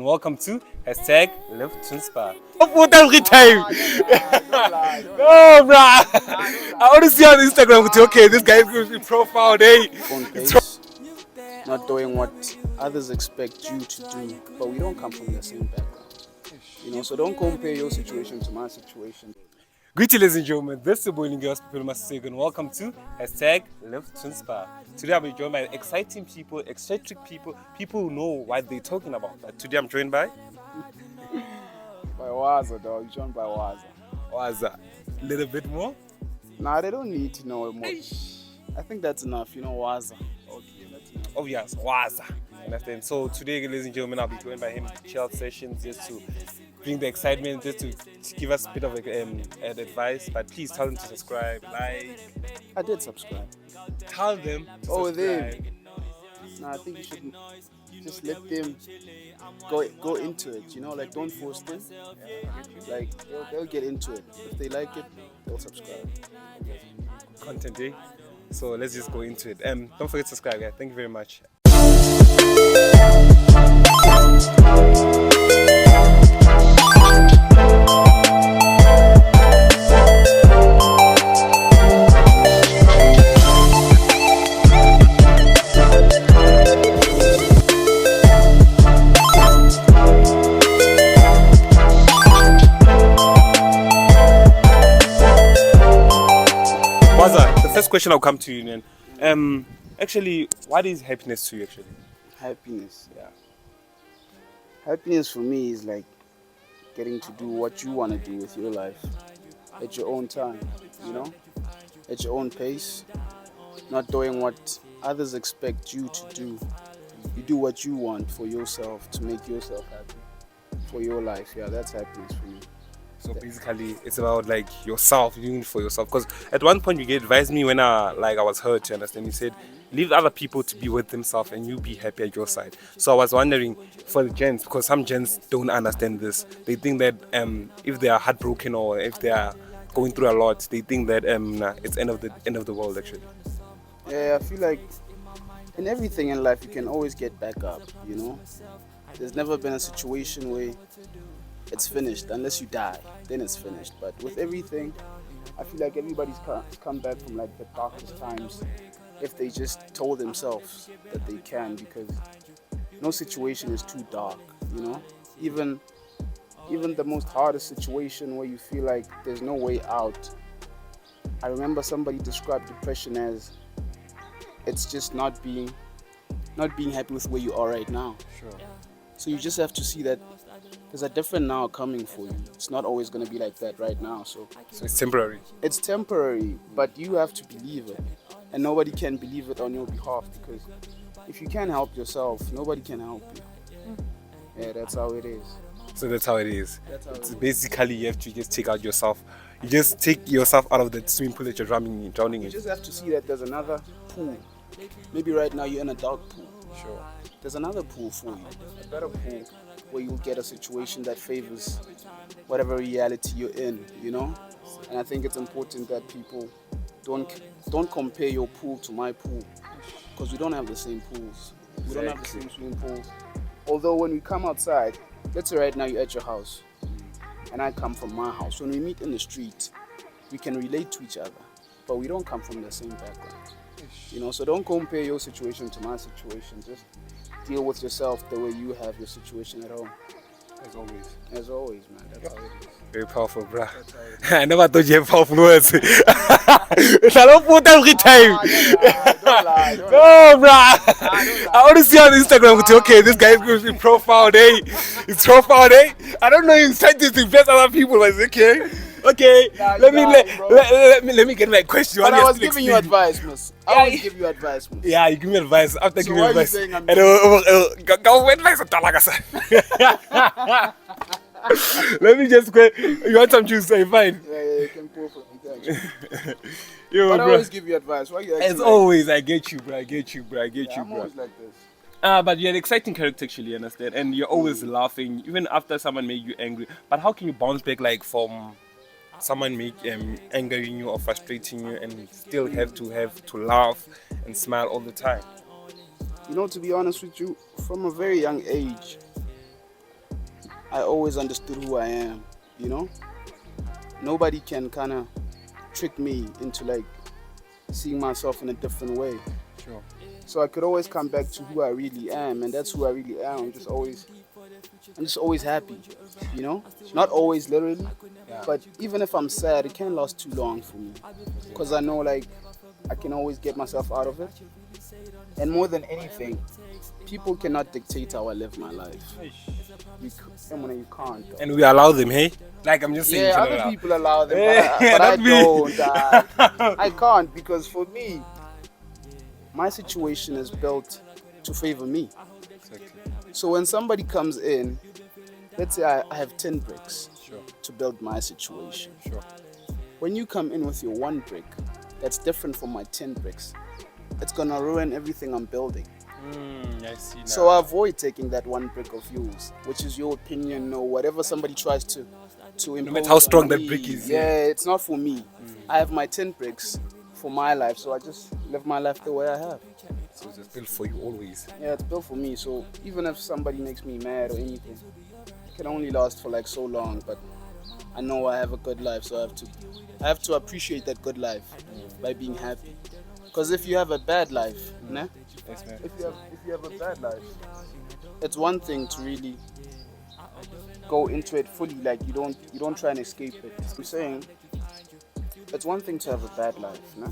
welcome to hashtag Live to Inspire. Put every time. No, bruh. I want to see on Instagram with you. Okay, this guy is going to be profile day. Own pace, not doing what others expect you to do, but we don't come from the same background. So don't compare your situation to my situation. Greetings, ladies and gentlemen. This is the boy and girls people must say, and welcome to hashtag Live to Inspire. Today I'll be joined by exciting people, eccentric people, people who know what they're talking about. But today I'm joined by Waza, dog. You're joined by Waza. Waza. A little bit more? Nah, they don't need to know much. I think that's enough, Waza. Okay, that's enough. Oh yes, Waza. Understand? So today, ladies and gentlemen, I'll be joined by him to chill sessions just to bring the excitement, just to give us a bit of advice. But please tell them to subscribe, like. I did subscribe. Tell them to Oh, subscribe. them. Nah, I think you should just let them go into it, like don't force them. Like they'll get into it. If they like it, they'll subscribe. Content day. So let's just go into it. Don't forget to subscribe, guys. Thank you very much. Waza, the first question I'll come to you then. Actually, what is happiness to you actually? Happiness, yeah. Happiness for me is like getting to do what you want to do with your life at your own time, at your own pace, not doing what others expect you to do. You do what you want for yourself to make yourself happy for your life. Yeah, that's happiness for me. So basically, it's about like yourself, doing it for yourself. Because at one point, you advised me when I was hurt. You understand? You said, leave other people to be with themselves, and you be happy at your side. So I was wondering for the gents, because some gents don't understand this. They think that if they are heartbroken or if they are going through a lot, they think that it's end of the world actually. Yeah, I feel like in everything in life, you can always get back up. There's never been a situation where it's finished unless you die, then it's finished. But with everything, I feel like everybody's come back from like the darkest times if they just told themselves that they can, because no situation is too dark. Even the most hardest situation where you feel like there's no way out. I remember somebody described depression as it's just not being happy with where you are right now. Sure. So you just have to see that there's a different now coming for you. It's not always going to be like that right now. So it's temporary. It's temporary, but you have to believe it. And nobody can believe it on your behalf, because if you can't help yourself, nobody can help you. Yeah, that's how it is. So that's how it is. Basically, you have to just take out yourself. You just take yourself out of the swimming pool that you're drowning in. You just have to see that there's another pool. Maybe right now you're in a dark pool. Sure. There's another pool for you, a better pool, where you'll get a situation that favors whatever reality you're in, And I think it's important that people don't compare your pool to my pool, because we don't have the same pools. We don't have the same swimming pools. Although when we come outside, let's say right now you're at your house, and I come from my house. When we meet in the street, we can relate to each other, but we don't come from the same background. So don't compare your situation to my situation. Just deal with yourself the way you have your situation at home. As always, man. That's how it is. Very powerful, bruh. I never thought you had powerful words. I don't put every time. Don't lie. No, bruh. I want to see on Instagram with you. Okay, this guy is going to be profile day. It's profile day. I don't know you said this to impress other people. But it's okay. Okay, let me get my question. But I was giving you advice, miss. I always give you advice, miss. Yeah, you give me advice. After So giving me why are you advice. saying I'm Go advice on Talagasa. Let me just go. You want some juice? Say fine. Yeah, you can pour for me, thanks. Yo, But I bro. always give you advice. Why you As always, I get you, bro. I get you, bro. I'm always like this. But you're an exciting character, actually, you understand? And you're always laughing, even after someone made you angry. But how can you bounce back, like, from someone angering you or frustrating you, and still have to laugh and smile all the time? To be honest with you, from a very young age, I always understood who I am, you know? Nobody can kind of trick me into like seeing myself in a different way. Sure. So I could always come back to who I really am, and that's who I really am. I'm just always happy, you know? Not always literally, Yeah. but even if I'm sad, it can't last too long for me. Because I know like I can always get myself out of it. And more than anything, people cannot dictate how I live my life. You can't. Though. And we allow them, hey? Like I'm just saying, Yeah, you other know, people allow them, Yeah, but I not me. don't. I can't because for me, my situation is built to favor me. Exactly. So when somebody comes in, let's say I have 10 bricks Sure. to build my situation. Sure. When you come in with your one brick, that's different from my 10 bricks. It's gonna ruin everything I'm building. I see now. So I avoid taking that one brick of yours, which is your opinion or whatever somebody tries to impose. no matter how strong on that me. brick is. Yeah, it's not for me. I have my 10 bricks for my life, so I just live my life the way I have. So it's built for you always. Yeah, it's built for me. So even if somebody makes me mad or anything, it can only last for like so long. But I know I have a good life, so I have to appreciate that good life by being happy. Because if you have a bad life, nah, Yes, man. if you have a bad life, it's one thing to really go into it fully, like you don't try and escape it. I'm saying it's one thing to have a bad life, nah?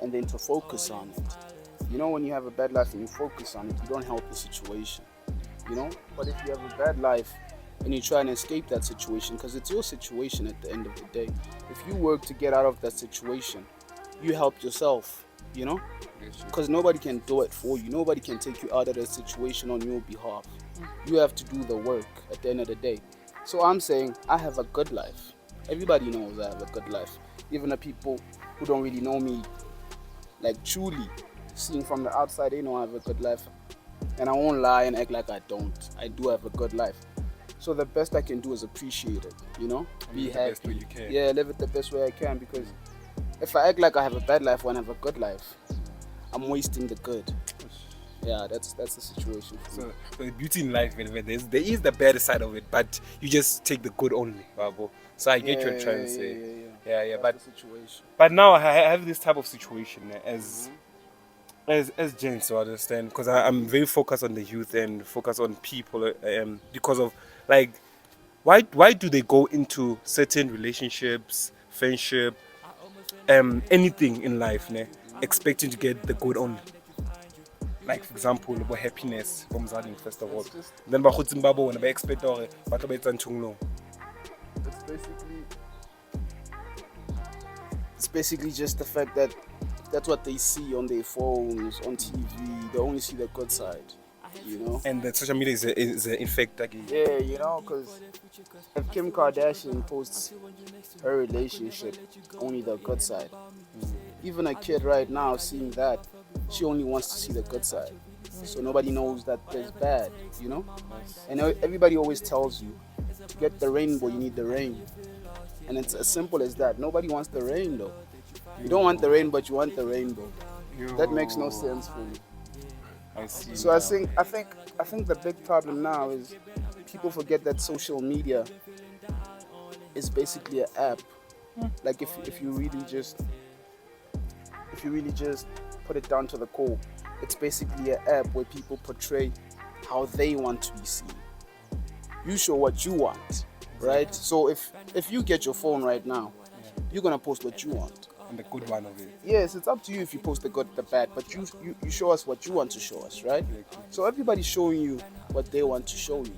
And then to focus on it. You know, when you have a bad life and you focus on it, you don't help the situation, you know? But if you have a bad life and you try and escape that situation, because it's your situation at the end of the day, if you work to get out of that situation, you help yourself, you know? Because nobody can do it for you. Nobody can take you out of the situation on your behalf. You have to do the work at the end of the day. So I'm saying I have a good life. Everybody knows I have a good life. Even the people who don't really know me, like truly, seeing from the outside, they know I have a good life. And I won't lie and act like I don't. I do have a good life. So the best I can do is appreciate it, you know? Be Live the happy. best way you can. Yeah, live it the best way I can, because if I act like I have a bad life when I have a good life, I'm wasting the good. Yeah, that's the situation. So the beauty in life, there is the bad side of it, but you just take the good only, Babo. So I get what you're trying to say. Yeah. That's the situation. But now I have this type of situation as gents to understand, because I'm very focused on the youth and focused on people, because of like why do they go into certain relationships, friendship, anything in life, ne, expecting to get the good only. Like for example, about happiness from Zading first of all. Then Babo when they expect or what about Chunglo. It's basically just the fact that that's what they see on their phones, on TV. They only see the good side, you know. And the social media is an effect again. Yeah, you know, because if Kim Kardashian posts her relationship, only the good side. Even a kid right now seeing that, she only wants to see the good side. So nobody knows that there's bad, you know? And everybody always tells you, to get the rainbow, you need the rain. And it's as simple as that. Nobody wants the rain though. You don't want the rain, but you want the rainbow. That makes no sense for me. I see. So I think the big problem now is people forget that social media is basically an app. Like if you really just put it down to the core, it's basically an app where people portray how they want to be seen. You show what you want, right? So if you get your phone right now, you're gonna post what you want. And the good one of it. Yes, it's up to you if you post the good, the bad, but you show us what you want to show us, right? So everybody's showing you what they want to show you,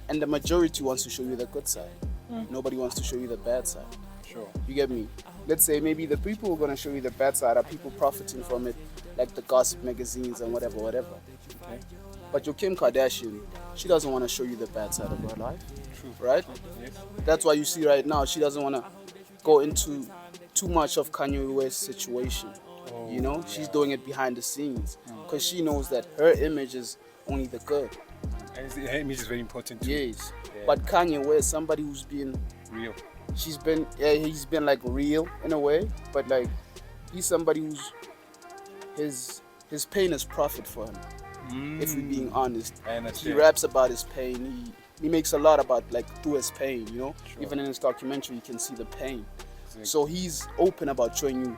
and the majority wants to show you the good side. Nobody wants to show you the bad side. Sure. You get me? Let's say maybe the people who are gonna show you the bad side are people profiting from it, like the gossip magazines and whatever. Okay. But your Kim Kardashian, she doesn't want to show you the bad side of her life, right? Yes. That's why you see right now she doesn't want to go into too much of Kanye West's situation. You know, she's doing it behind the scenes because she knows that her image is only the good. And her image is very important too. Yes, but Kanye West, somebody who's been Real. he's been like real in a way, but like he's somebody who's his pain is profit for him. If we're being honest, I he understand. raps about his pain. He makes a lot about like through his pain. Sure. Even in his documentary, you can see the pain. Exactly. So he's open about showing you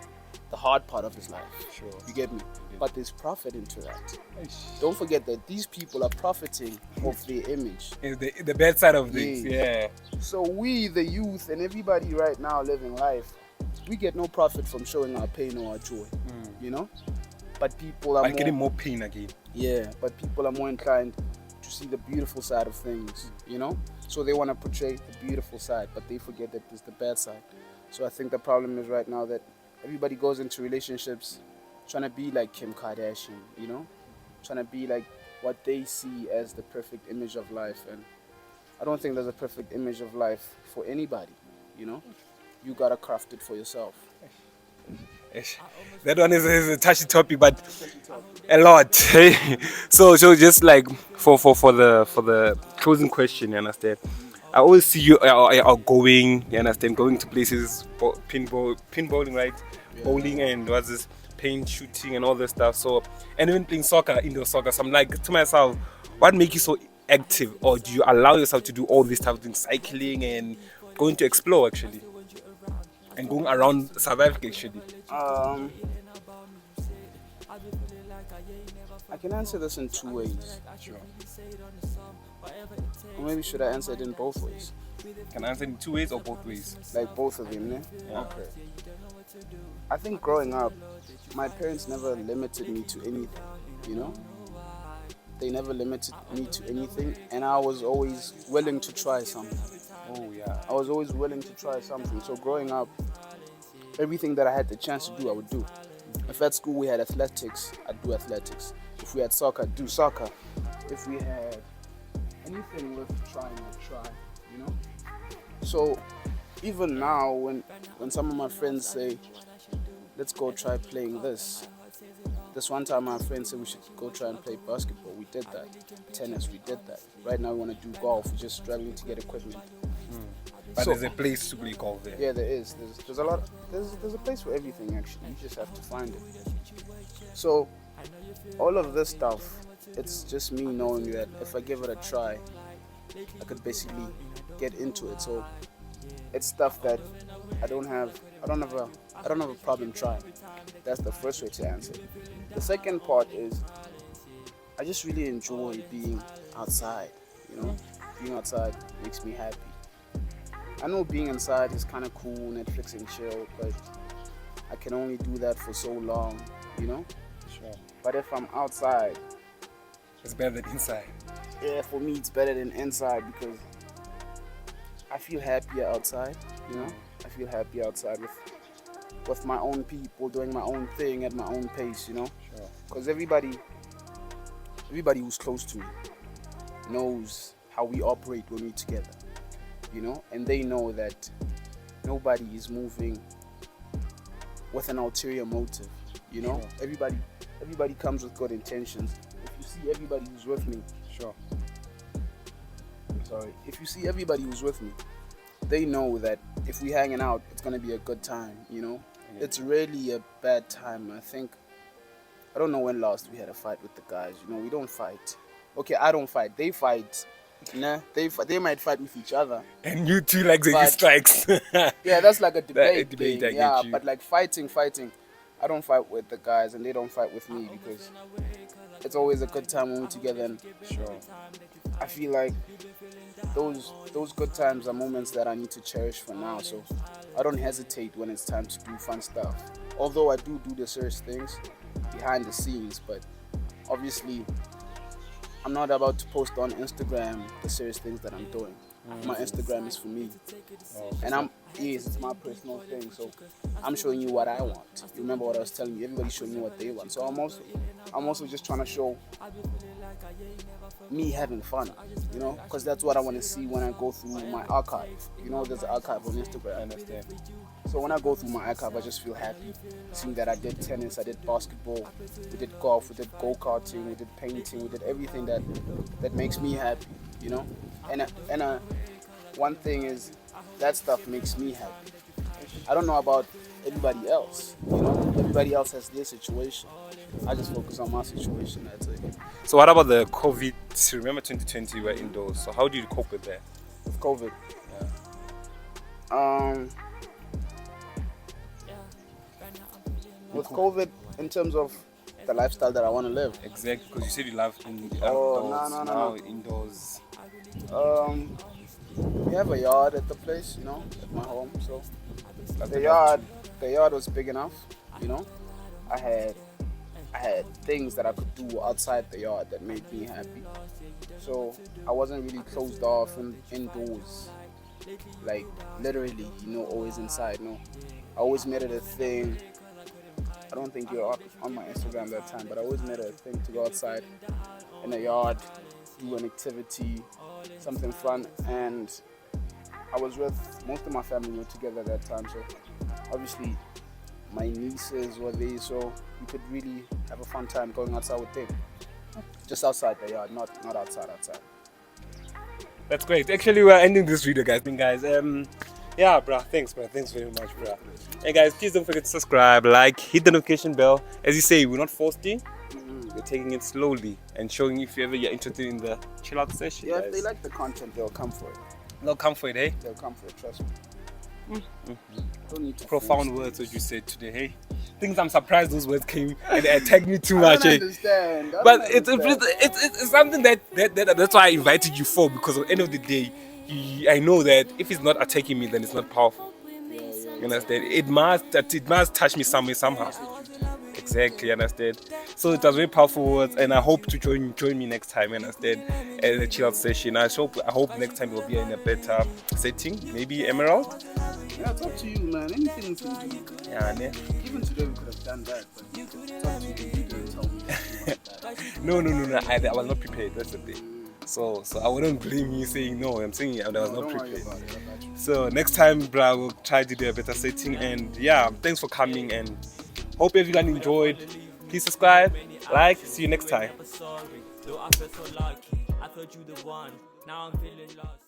the hard part of his life. Sure. You get me? But there's profit into that. Eish. Don't forget that these people are profiting off their image. Is the bad side of things. Yeah. Yeah. So we, the youth, and everybody right now living life, we get no profit from showing our pain or our joy. But people are I'm getting more pain again. but people are more inclined to see the beautiful side of things. So they want to portray the beautiful side, but they forget that there's the bad side. So I think the problem is right now that everybody goes into relationships trying to be like Kim Kardashian, trying to be like what they see as the perfect image of life. And I don't think there's a perfect image of life for anybody. You gotta craft it for yourself. Eish. That one is a touchy topic, but a lot. So just like for the closing question, you understand? I always see you are going, you understand, going to places, pinballing, right? Yeah. Bowling and what's this, paint shooting and all this stuff. So, and even playing soccer, indoor soccer. So I'm like to myself, what makes you so active, or do you allow yourself to do all this stuff, doing cycling and going to explore actually, and going around South Africa actually? I can answer this in two ways. Sure. Or maybe should I answer it in both ways? Can I answer in 2 ways or both ways? Like both of them, Yeah. Okay. I think growing up, my parents never limited me to anything, They never limited me to anything, and I was always willing to try something. Oh yeah. I was always willing to try something. So growing up, everything that I had the chance to do, I would do. If at school we had athletics, I'd do athletics. If we had soccer, I'd do soccer. If we had anything worth trying, I'd try. So even now, when some of my friends say, let's go try playing this. This one time my friend said we should go try and play basketball. We did that. Tennis, we did that. Right now we want to do golf. We're just struggling to get equipment. But So- there's a place to play golf there. Yeah, there is. There's a lot. There's a place for everything actually. You just have to find it. So all of this stuff, it's just me knowing that if I give it a try, I could basically get into it. So it's stuff that I don't have a problem trying. That's the first way to answer it. The second part is I just really enjoy being outside. Being outside makes me happy. I know being inside is kind of cool, Netflix and chill, but I can only do that for so long. Sure. But if I'm outside, It's better than inside. yeah, for me it's better than inside because I feel happier outside. I feel happier outside with my own people, doing my own thing at my own pace. Sure. Because everybody who's close to me knows how we operate when we're together. And they know that nobody is moving with an ulterior motive. Sure. Everybody comes with good intentions. If you see everybody who's with me, Sure. if you see everybody who's with me, they know that if we're hanging out, it's gonna be a good time. It's really a bad time. I don't know when last we had a fight with the guys. We don't fight. Okay, I don't fight. They fight. Nah, they might fight with each other. And you two like the But- strikes. Yeah, that's like a debate, debate, thing. I get Yeah, you. but like fighting. I don't fight with the guys, and they don't fight with me because it's always a good time when we're together. And Sure. I feel like those good times are moments that I need to cherish for now. So I don't hesitate when it's time to do fun stuff. Although I do the serious things behind the scenes, but obviously I'm not about to post on Instagram the serious things that I'm doing. My Instagram is for me, and it's my personal thing. So I'm showing you what I want. You remember what I was telling you? Everybody's showing you what they want. So I'm also just trying to show me having fun, because that's what I want to see when I go through my archive. There's an archive on Instagram. I understand. So when I go through my archive, I just feel happy seeing that I did tennis, I did basketball, we did golf, we did go-karting, we did painting, we did everything that makes me happy, And one thing is that stuff makes me happy. I don't know about everybody else, Everybody else has their situation. I just focus on my situation. That's it. So what about the COVID? Remember 2020 we were indoors. So how do you cope with that? With COVID, Yeah. with COVID, in terms of the lifestyle that I want to live. Exactly, because you said you love in the Oh, outdoors. no. Now indoors. Um, we have a yard at the place, at my home. So That's the the yard, the yard was big enough. I had things that I could do outside the yard that made me happy. So I wasn't really closed off indoors, like literally, always inside. No, I always made it a thing. I don't think you're on my Instagram that time, but I always made it a thing to go outside in the yard, do an activity, something fun. And I was with most of my family were together that time, so obviously my nieces were there, so we could really have a fun time going outside with them. Just outside the yard, not outside. That's great. Actually, we're ending this video, guys. Yeah, bruh. Thanks, bruh. Thanks very much, bruh. And guys, please don't forget to subscribe, like, hit the notification bell. As you say, we're not forced in. We're taking it slowly and showing if you're interested in the chill out session. Yeah, guys. if they like the content, they'll come for it. They'll come for it, eh? They'll come for it, trust me. Don't need to Profound force words what you said today, hey? Things I'm surprised those words came and they attacked me too it. much, I eh? don't understand. I But don't it's understand. something that's why I invited you for, because at the end of the day, I know that if it's not attacking me, then it's not powerful. You understand? It must touch me somehow. Exactly, understand. So it was very powerful words, and I hope to join me next time. Understand? At the chill out session. I hope next time we'll be in a better setting. Maybe Emerald. Yeah, it's up to you, man. Anything you can do. Yeah, ne? Even today we could have done that, but it's up to you. You didn't tell me that. No. I was not prepared. That's the thing. So I wouldn't blame you saying no. I'm saying I was not Don't worry prepared. about it. I got you. So next time, bro, we'll try to do a better setting. And yeah, thanks for coming, and hope everyone enjoyed. Please subscribe, like. See you next time. Though I felt so lucky, I thought you the one. Now I'm feeling lost.